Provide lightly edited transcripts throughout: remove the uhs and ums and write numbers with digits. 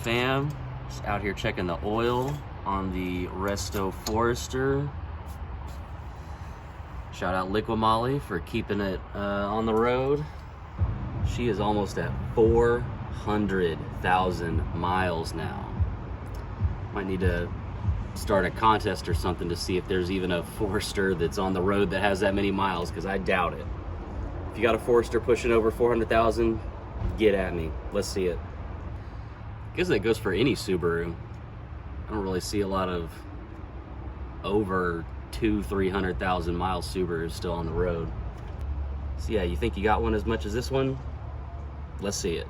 fam? Just out here checking the oil on the Resto Forester. Shout out Liqui Moly for keeping it on the road. She is almost at 400,000 miles now. Might need to start a contest or something to see if there's even a Forester that's on the road that has that many miles, because I doubt it. If you got a Forester pushing over 400,000, get at me. Let's see it. I guess that goes for any Subaru. I don't really see a lot of over 300,000 mile Subarus still on the road. So yeah, you think you got one as much as this one? Let's see it.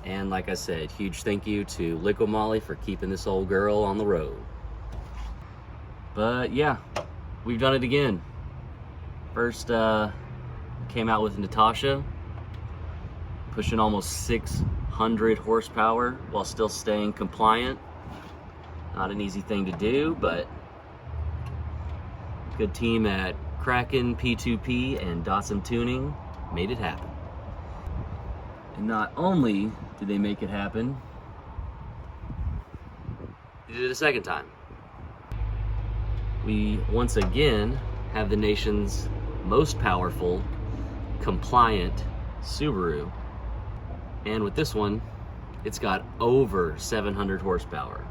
And like I said, huge thank you to Liqui Moly for keeping this old girl on the road. But yeah, we've done it again. First came out with Natasha, pushing almost 600 horsepower while still staying compliant. Not an easy thing to do, but good team at Kraken, P2P, and Datsun Tuning made it happen. And not only did they make it happen, they did it a second time. We once again have the nation's most powerful, compliant Subaru. And with this one, it's got over 700 horsepower,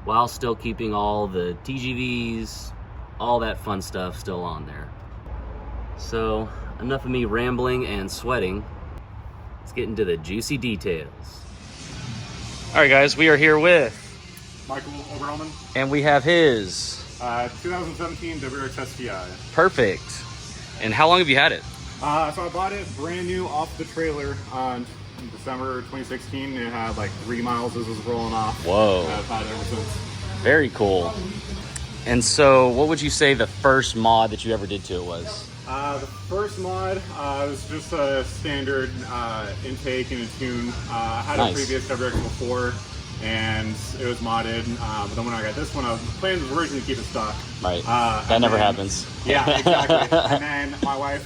while still keeping all the TGVs, all that fun stuff still on there. So enough of me rambling and sweating. Let's get into the juicy details. All right, guys, we are here with Michael Oberhelman. And we have his 2017 WRX STI. Perfect. And how long have you had it? So I bought it brand new off the trailer on December 2016. It had like 3 miles as it was rolling off. Whoa. I've had it ever since. Very cool. And so what would you say the first mod that you ever did to it was? The first mod was just a standard intake and a tune. I had a previous WRX before, and it was modded. But then when I got this one, the plan was originally to keep it stock. Right. That never happens. Yeah, exactly. And then my wife,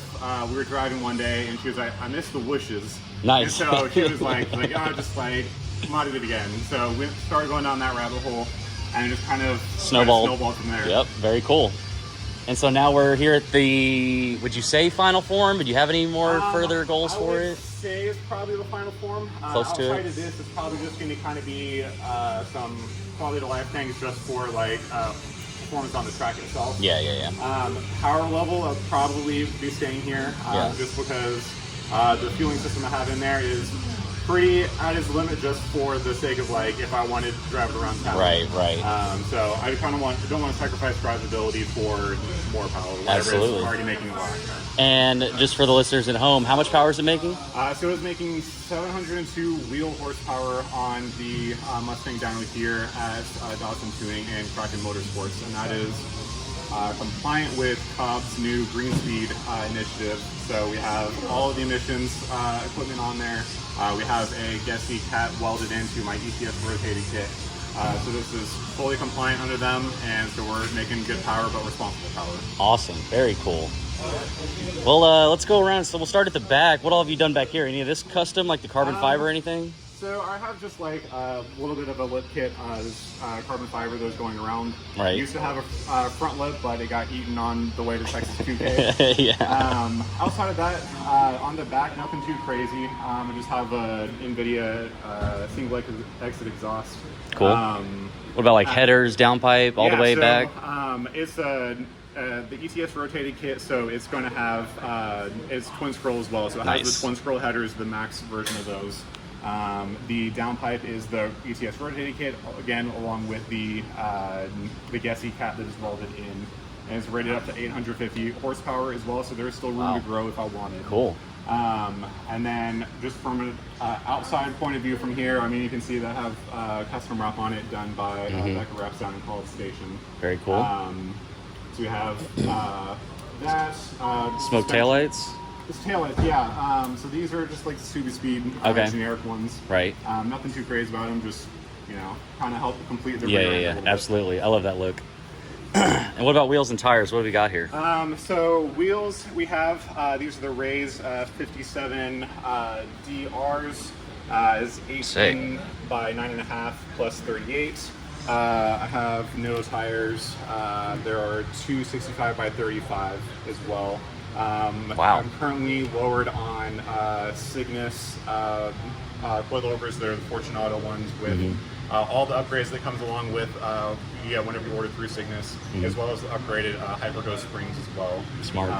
we were driving one day, and she was like, "I missed the whooshes." Nice. And so she was like, "Oh, just like modded it again." So we started going down that rabbit hole, and it just kind of snowballed from there. Yep. Very cool. And so now we're here at the, would you say final form? Would you have any more further goals for it? I would say it's probably the final form. Close to it? Outside of this, it's probably just going to kind of be some quality of life things just for like performance on the track itself. Yeah. Power level, I'll probably be staying here just because the fueling system I have in there is pretty at its limit just for the sake of like if I wanted to drive it around town. Right. So I kind of don't want to sacrifice drivability for more power. Absolutely. It's already making a lot. And just for the listeners at home, how much power is it making? So it's making 702 wheel horsepower on the Mustang down here at Datsun Tuning and Kraken Motorsports, and that is compliant with Cobb's new Green Speed initiative. So we have all of the emissions equipment on there. We have a Gessie cat welded into my ECS rotating kit. So this is fully compliant under them, and so we're making good power, but responsible power. Awesome. Very cool. Well, let's go around. So we'll start at the back. What all have you done back here? Any of this custom, like the carbon fiber or anything? So I have just like a little bit of a lip kit, this carbon fiber that was going around. Right. Used to have a front lip, but it got eaten on the way to Texas 2K. Yeah. Outside of that, on the back, nothing too crazy. I just have an NVIDIA single exit exhaust. Cool. What about like headers, downpipe, all the way back? It's the ECS rotated kit, so it's going to have it's twin scroll as well. So it has the twin scroll headers, the max version of those. The downpipe is the ECS rotated kit, again, along with the Gessie cat that is welded in. And it's rated up to 850 horsepower as well, so there's still room to grow if I wanted. Cool. And then just from an outside point of view from here, I mean, you can see that I have custom wrap on it done by Becca Wraps down in College Station. Very cool. So we have that. Smoke taillights? It's taillights, yeah. So these are just like Subi Speed generic ones. Right. Nothing too crazy about them, just, kind of help complete their Yeah, absolutely. I love that look. And what about wheels and tires? What have we got here? So wheels, we have, these are the Rays 57 DRs. Is 18 by 9.5 plus 38. I have no tires. There are two 65 by 35 as well. Wow. I'm currently lowered on Cygnus coilovers. They're the Fortunato ones with all the upgrades that comes along with you get whenever you order through Cygnus, as well as the upgraded Hyperco springs as well. Smart.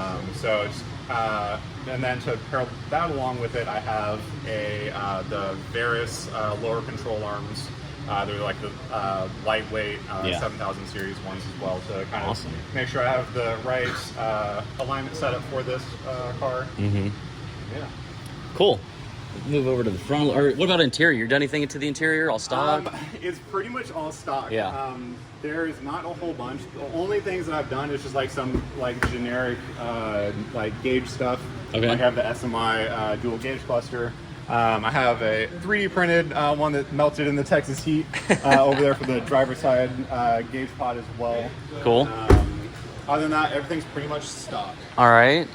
And then to pair that along with it, I have the Varus lower control arms. They're like the lightweight 7000 series ones as well, to kind of make sure I have the right alignment setup for this car. Yeah. Cool. Move over to the front. Or what about interior? You done anything to the interior? All stock? It's pretty much all stock. Yeah. There's not a whole bunch. The only things that I've done is just like some like generic like gauge stuff. Okay. Like I have the SMI dual gauge cluster. I have a 3D printed one that melted in the Texas heat over there for the driver's side gauge pod as well. Cool. Other than that, everything's pretty much stock. All right.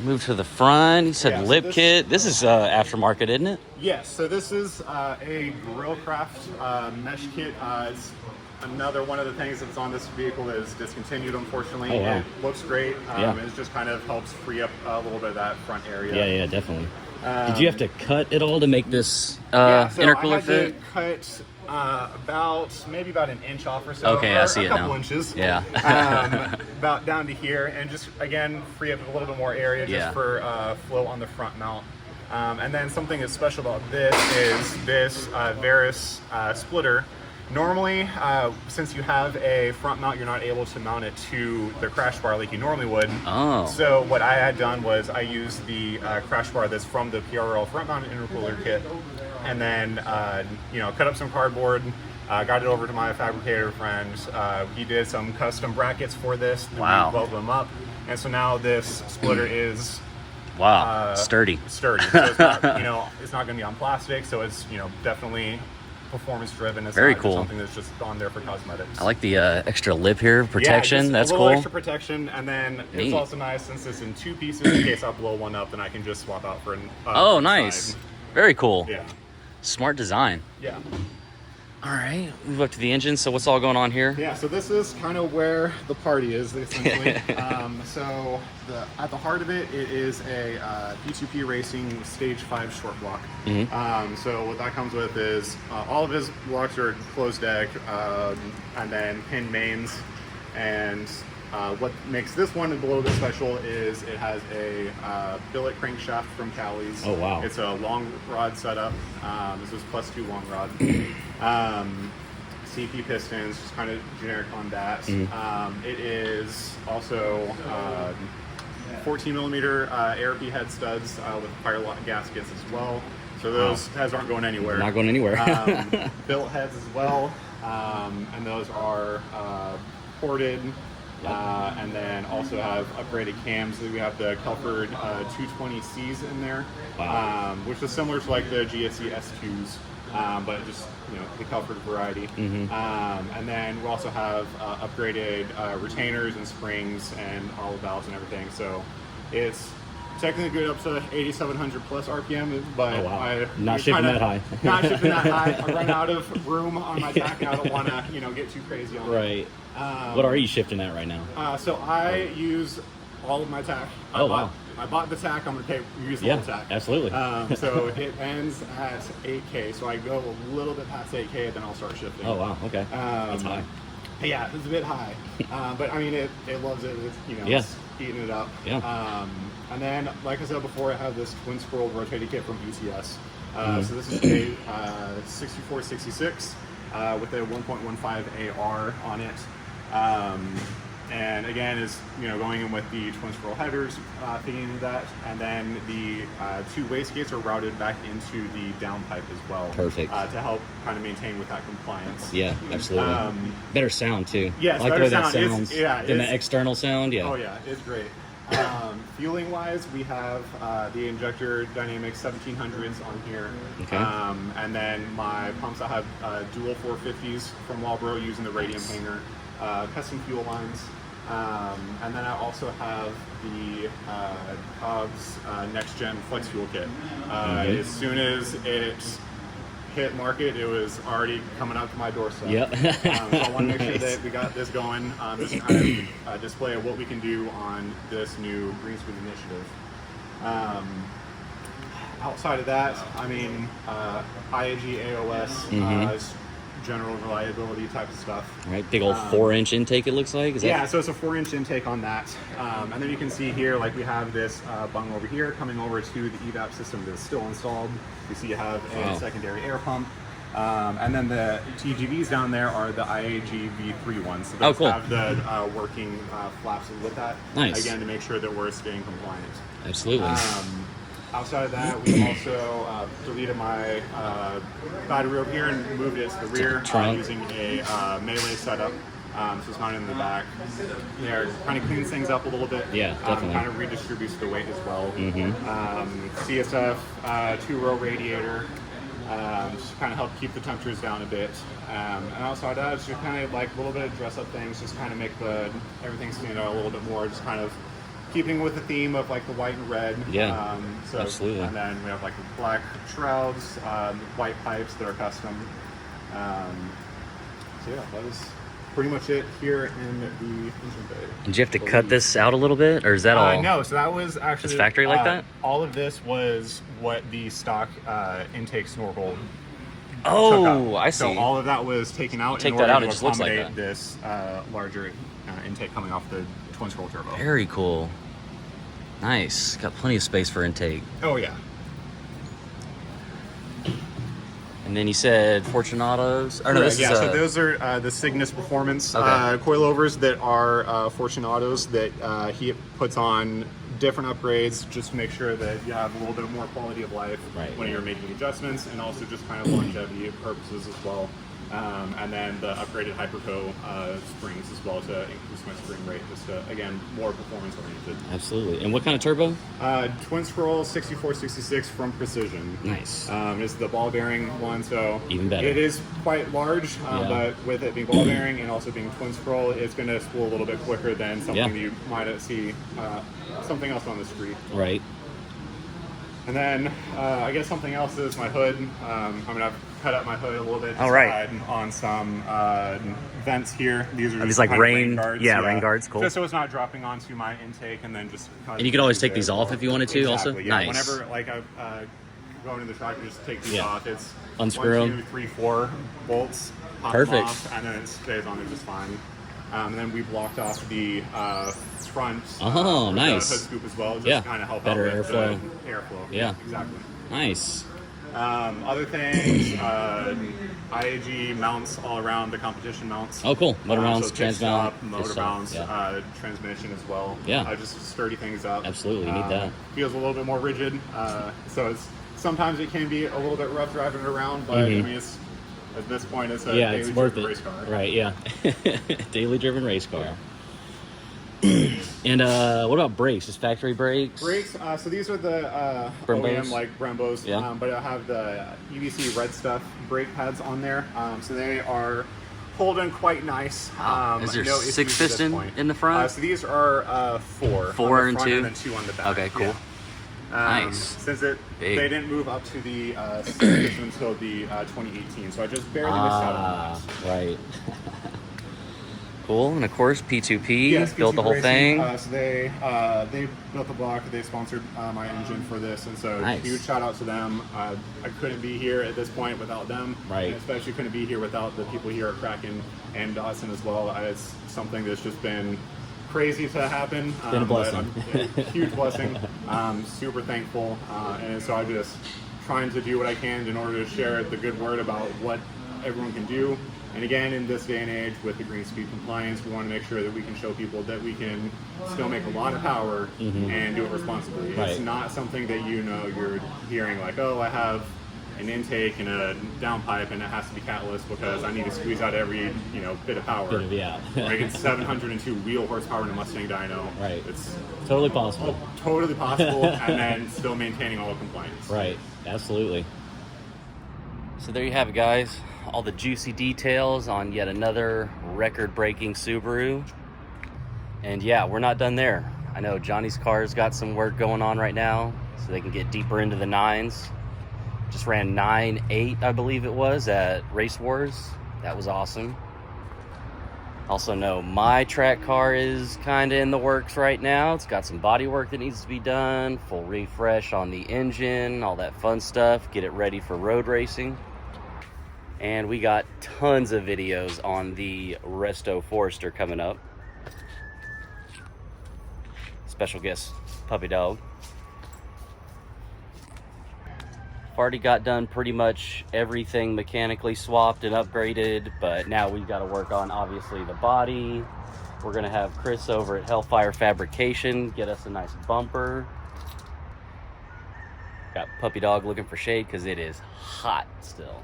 Move to the front. You said Yeah, so lip kit. This is aftermarket, isn't it? Yes, so this is a Grillcraft mesh kit. It's another one of the things that's on this vehicle that is discontinued, unfortunately. Oh, wow. It looks great. Yeah. It just kind of helps free up a little bit of that front area. Yeah, definitely. Did you have to cut it all to make this So intercooler I had fit? to cut maybe about an inch off or so. Okay, or I see a it couple now. inches. Yeah. About down to here, and just again free up a little bit more area just for flow on the front mount. And then something that's special about this is this Varus splitter. Normally, since you have a front mount, you're not able to mount it to the crash bar like you normally would. Oh. So what I had done was I used the crash bar that's from the PRL front mounted intercooler kit, and then cut up some cardboard, got it over to my fabricator friend. He did some custom brackets for this. Wow. We welded them up, and so now this splitter is sturdy. So it's not, it's not going to be on plastic. So it's definitely performance driven. It's Very not cool. Something that's just on there for cosmetics. I like the extra lip here, protection. Yeah, That's a little cool. extra protection, and then Neat. it's also nice since it's in two pieces. In case I blow one up, then I can just swap out for an. Oh, nice. Side. Very cool. Yeah. Smart design. Yeah. All right, move up to the engine. So what's all going on here? Yeah, so this is kind of where the party is, essentially. So at the heart of it, it is a P2P Racing Stage 5 short block. So what that comes with is all of his blocks are closed deck, and then pin mains. And what makes this one a little bit special is it has a billet crankshaft from Cali's. Oh, wow. It's a long rod setup. This is +2 long rod. CP pistons, just kind of generic on that. It is also 14 millimeter ARP head studs with fire lock gaskets as well. So those heads aren't going anywhere. Not going anywhere. Billet heads as well, and those are ported. And then also have upgraded cams. We have the Kelford 220Cs in there, which is similar to like the GSC S2s, but just the Kelford variety. And then we also have upgraded retainers and springs and all the valves and everything. So it's technically good up to 8,700 plus RPM, but not shipping that high. Not shipping that high. I run out of room on my tack, and I don't want to get too crazy on it. Right. What are you shifting at right now? So I use all of my tack. I bought the tack. I'm going to use the whole tack. Absolutely. So it ends at 8K. So I go a little bit past 8K, then I'll start shifting. Oh, wow. Okay. That's high. Yeah, it's a bit high. But I mean, it loves it. It's, it's eating it up. Yeah. And then, like I said before, I have this twin scroll rotating kit from UCS. So this is a 6466 with a 1.15 AR on it. And again, is going in with the twin scroll headers, feeding into that, and then the two wastegates are routed back into the downpipe as well. Perfect. To help kind of maintain with that compliance. Yeah, absolutely. Better sound too. Yes, I like the way that sounds. It's than the external sound. Yeah. Oh yeah, it's great. Fueling wise, we have the injector Dynamics 1700s on here. Okay. And then my pumps, I have dual 450s from Walbro using the radium hanger, custom fuel lines. And then I also have the Cobb's Next Gen Flex Fuel Kit. As soon as it hit market, it was already coming up to my doorstep. Yep. So I want to make sure Nice. that we got this going. Just kind of display of what we can do on this new Green Speed initiative. Outside of that, I mean, IAG, AOS, general reliability type of stuff. Right, big old 4-inch intake. It looks like. Is that? Yeah, so it's a 4-inch intake on that, and then you can see here, like we have this bung over here coming over to the evap system that's still installed. You see, you have a secondary air pump, and then the TGVs down there are the IAG V3 ones. So those cool. have the working flaps with that. Nice. Again, to make sure that we're staying compliant. Absolutely. Outside of that, we also deleted my battery over here and moved it to the rear using a melee setup. So it's not in the back. There, kind of cleans things up a little bit. Yeah, definitely. Kind of redistributes the weight as well. CSF 2-row radiator. Just kind of help keep the temperatures down a bit. And outside of that, it's just kind of like a little bit of dress up things, just kind of make everything stand out a little bit more. Just kind of keeping with the theme of like the white and red. Yeah, so, absolutely. And then we have like the black shrouds, white pipes that are custom. So yeah, that is pretty much it here in the engine bay. Did you have to cut this out a little bit, or is that all? No, so that was actually... It's factory like that? All of this was what the stock intake snorkel Oh, took out. I see. So all of that was taken out Take in that order out, to it just looks like accommodate that. this larger intake coming off the twin scroll turbo. Very cool. Nice. Got plenty of space for intake. Oh yeah. And then you said Fortunatos. Or no, this yeah, is so those are the Cygnus Performance Okay. coilovers that are Fortunatos that he puts on different upgrades just to make sure that you have a little bit more quality of life when you're making adjustments, and also just kind of longevity purposes as well. And then the upgraded Hyperco springs as well to increase my spring rate, just to, again, more performance oriented. Absolutely. And what kind of turbo? Twin scroll 6466 from Precision. Nice. It's the ball bearing one, so even better. It is quite large, but with it being ball bearing and also being twin scroll, it's going to spool a little bit quicker than something that you might see something else on the street. Right. And then I guess something else is my hood. I'm gonna cut up my hood a little bit. On some vents here. These are just like kind of rain guards. rain guards. Cool. Just so it's not dropping onto my intake, and then just. And you can always take these off if you wanted to. Exactly, Also, yeah. nice. Whenever like I go into the truck, just take these off. It's unscrew 1, 2, 3, 4 bolts. Pop Perfect. them off, and then it stays on there just fine. And then we blocked off the front nice. hood scoop as well, just to kind of help better out with airflow. the airflow. Yeah, exactly. Nice. Other things, IAG mounts all around, the competition mounts. Oh, cool. Motor mounts, so trans mount, motor mounts, transmission as well. Yeah. Just sturdy things up. Absolutely, you need that. Feels a little bit more rigid, so it's sometimes it can be a little bit rough driving it around, but I mean, it's at this point it's a daily it's worth driven it. race car. Right, yeah. Daily driven race car. And what about brakes? Just factory brakes? Brakes, so these are the Brembos? OEM like Brembos, but I have the EBC Red Stuff brake pads on there, so they are holding quite nice. Is there no 6 issues at this piston point. in the front? So these are 4. 4 on and the front 2? and then 2 on the back. Okay, cool. Nice. Since they didn't move up to the 6 piston until the 2018, so I just barely missed out on that. Right. Cool, and of course P2P Yes, built P2P the whole Racing. thing. So they built the block. They sponsored my engine for this, and so Nice. huge shout out to them. I couldn't be here at this point without them. Right. And especially couldn't be here without the people here at Kraken and Dawson as well. It's something that's just been crazy to happen. It's been a blessing. Huge blessing. Super thankful, and so I'm just trying to do what I can in order to share the good word about what everyone can do. And again, in this day and age with the green speed compliance, we want to make sure that we can show people that we can still make a lot of power and do it responsibly. Right. It's not something that you're hearing like, oh, I have an intake and a downpipe and it has to be catless because I need to squeeze out every bit of power. Like it's 702 wheel horsepower in a Mustang dyno. Right. It's totally possible. Totally possible, and then still maintaining all the compliance. Right. Absolutely. So there you have it, guys. All the juicy details on yet another record-breaking Subaru. And yeah, we're not done there. I know Johnny's car's got some work going on right now, so they can get deeper into the 9s. Just ran 9.8, I believe it was, at Race Wars. That was awesome. Also know my track car is kind of in the works right now. It's got some body work that needs to be done, full refresh on the engine, all that fun stuff, get it ready for road racing. And we got tons of videos on the Resto Forester coming up. Special guest puppy dog. Already got done pretty much everything mechanically swapped and upgraded, but now we've got to work on obviously the body. We're gonna have Chris over at Hellfire Fabrication get us a nice bumper. Got puppy dog looking for shade because it is hot still.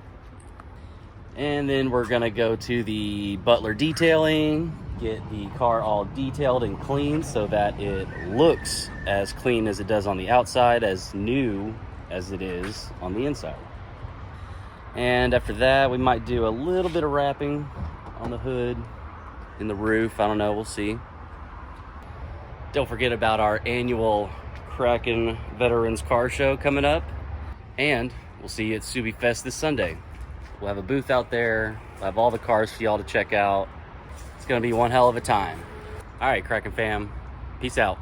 And then we're gonna go to the Butler Detailing, get the car all detailed and clean so that it looks as clean as it does on the outside, as new as it is on the inside. And after that, we might do a little bit of wrapping on the hood, in the roof, I don't know, we'll see. Don't forget about our annual Kraken Veterans Car Show coming up, and we'll see you at Subi Fest this Sunday. We'll have a booth out there, we'll have all the cars for y'all to check out. It's gonna be one hell of a time. All right, Kraken fam, peace out.